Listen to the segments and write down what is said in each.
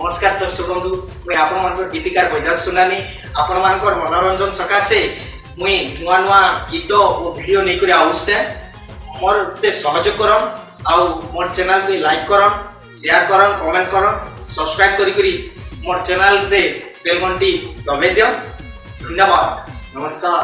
नमस्कार दर्शक बंधु मुई आपण मानकर गीतिकार बैदास सुनानी आपण मानकर मनोरंजन सकाशे मुई नुआ नुआ गीत और वीडियो नहीं करी आउछे मोर ते सहयोग करम आउ मोर चैनल के लाइक करम शेयर करम कमेंट करम सब्सक्राइब करी करी मोर चैनल रे बेल घंटी दबाई दियो। धन्यवाद। नमस्कार।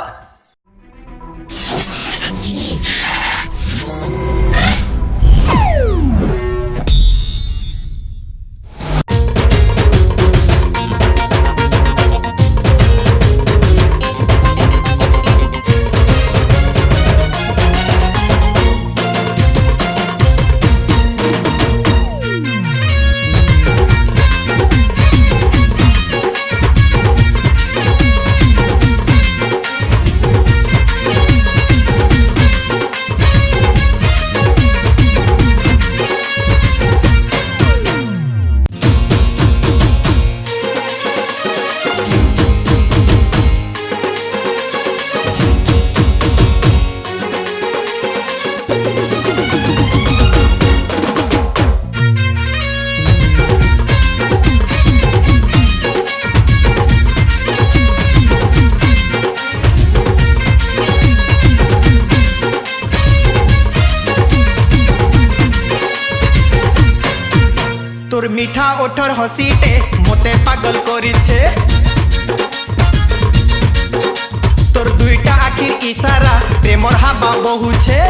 তোর মিঠা ওঠর হসিটে মতে পাগল করিছে, তোর দুইটা আখির ইশারা প্রেমর হাবা বহুছে।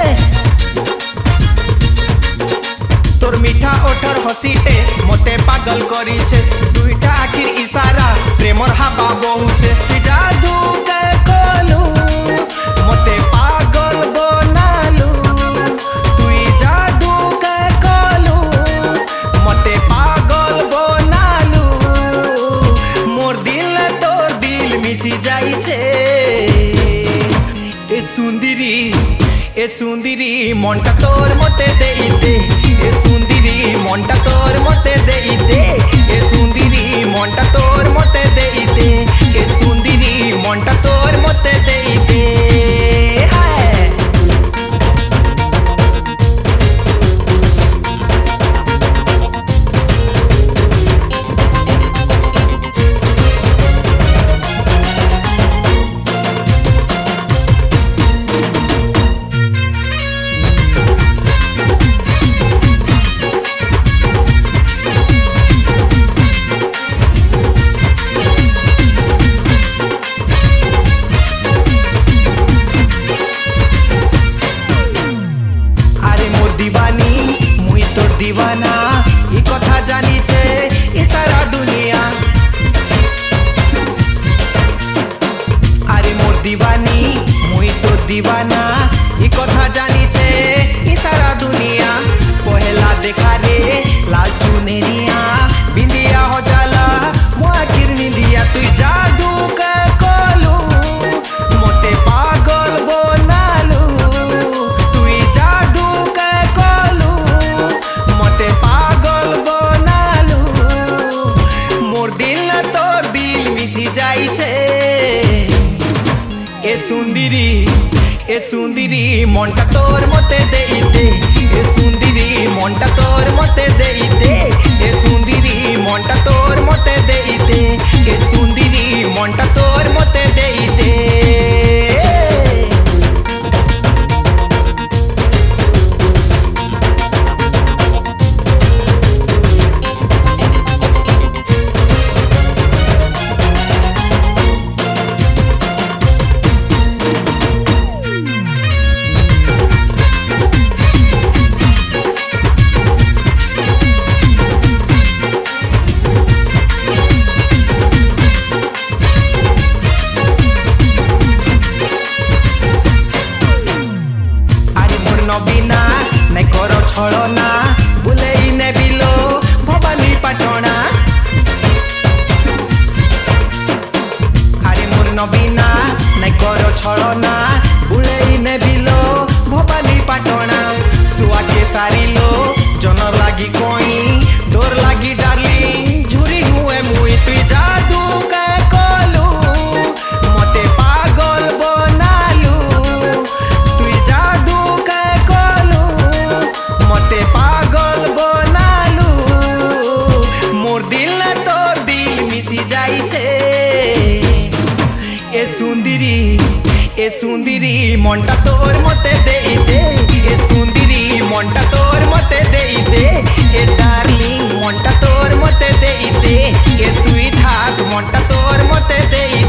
তোর মিঠা ওঠর হসিটে মতে পাগল করিছে, দুইটা আখির ইশারা প্রেমর হাবা বহুছে। তুই জাদু কে কলু মতে পাগল বনালু, তুই জাদু কে কলু মতে পাগল বনালু। মোর দিল তোর দিল মিশি যাইছে। এ সুন্দরী মনটা তোর মতে দেইতে, এ সুন্দরী মনটা তোর মতে দেইতে, এ সুন্দরী মনটা তোর মতে দেইতে, এ সুন্দরী মনটা তোর মতে দেইতে। दीवाना ई कथा जानिছে ई सारा दुनिया। আরে মোর দিবানি মুই তো দিবানা ई कथा जानिছে ई सारा दुनिया। पहला देखा रे लाल चुनरिया बिंदिया हो जाला मोआ किरनिया, तुई जादू के कलू मोते पागल बनालू, तुई जादू के कलू मते पागल बनालू। मोर दिल तोर दिल मिसी जाइछे। ए सुंदरी मनटा तोर मते देइते, ए सुंदरी मनटा तोर मते देइते, ए सुंदरी मनटा तोर मते देइते, ए सुंदरी मनटा तोर मते देइते। ए सुंदरी मन्टा तोर मते देई दे ए सुंदरी मन्टा तोर मते देई दे ए डार्लिंग मन्टा तोर मते देई दे ए स्वीट हार्ट मन्टा तोर मते देई